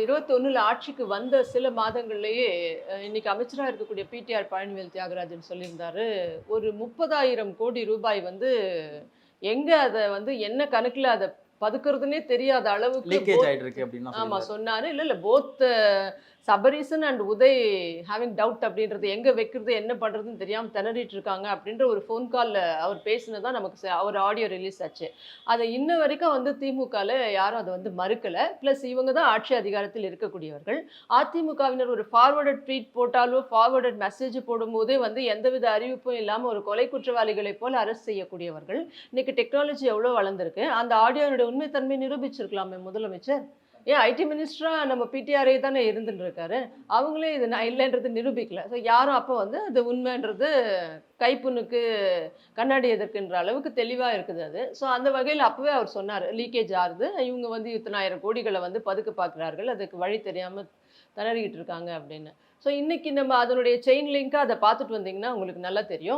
2021 ஆட்சிக்கு வந்த சில மாதங்கள்லயே இன்னைக்கு அமைச்சரா இருக்கக்கூடிய பிடிஆர் பழனிவேல் தியாகராஜன் சொல்லியிருந்தாரு. ஒரு 30,000 கோடி ரூபாய் வந்து எங்க அத வந்து என்ன கணக்குல அத பதுக்குறதுன்னே தெரியாத அளவுக்கு லீக்கேஜ் ஆயிட்டு இருக்கு அப்படின்னு ஆமா சொல்லியிருந்தாரு. சொன்னாரு. இல்ல both Sabareesan and Uday having doubt அப்படின்றது எங்க வைக்கிறது என்ன பண்றதுன்னு தெரியாம திணறிட்டு இருக்காங்க அப்படின்ற ஒரு ஃபோன் கால்ல அவர் பேசினதா நமக்கு அவர் ஆடியோ ரிலீஸ் ஆச்சு. அதை இன்ன வரைக்கும் வந்து திமுகல யாரும் அதை வந்து மறுக்கல. பிளஸ் இவங்க தான் ஆட்சி அதிகாரத்தில் இருக்கக்கூடியவர்கள். அதிமுகவினர் ஒரு ஃபார்வர்டட் ட்வீட் போட்டாலோ ஃபார்வர்டட் மெசேஜ் போடும்போதே வந்து எந்தவித அறிவிப்பும் இல்லாம ஒரு கொலை குற்றவாளிகளை போல அரெஸ்ட் செய்யக்கூடியவர்கள். இன்னைக்கு டெக்னாலஜி எவ்வளவு வளர்ந்திருக்கு. அந்த ஆடியோனுடைய உண்மைத்தன்மை நிரூபிச்சிருக்கலாமே முதலமைச்சர். ஏன் ஐடி மினிஸ்டரா நம்ம பிடிஆரே தானே இருந்துட்டு இருக்காரு. அவங்களே இது நான் இல்லைன்றது நிரூபிக்கல. ஸோ யாரும் அப்போ வந்து அது உண்மைன்றது கைப்புண்ணுக்கு கண்ணாடி எதற்குன்ற அளவுக்கு தெளிவா இருக்குது அது. ஸோ அந்த வகையில் அப்பவே அவர் சொன்னாரு. லீக்கேஜ் ஆகுது. இவங்க வந்து இத்தனை ஆயிரம் கோடிகளை வந்து பதுக்க பார்க்கிறார்கள். அதுக்கு வழி தெரியாம திணறிக்கிட்டு இருக்காங்க அப்படின்னு. ஸோ இன்னைக்கு நம்ம அதனுடைய செயின் லிங்கா அதை பார்த்துட்டு வந்தீங்கன்னா உங்களுக்கு நல்லா தெரியும்.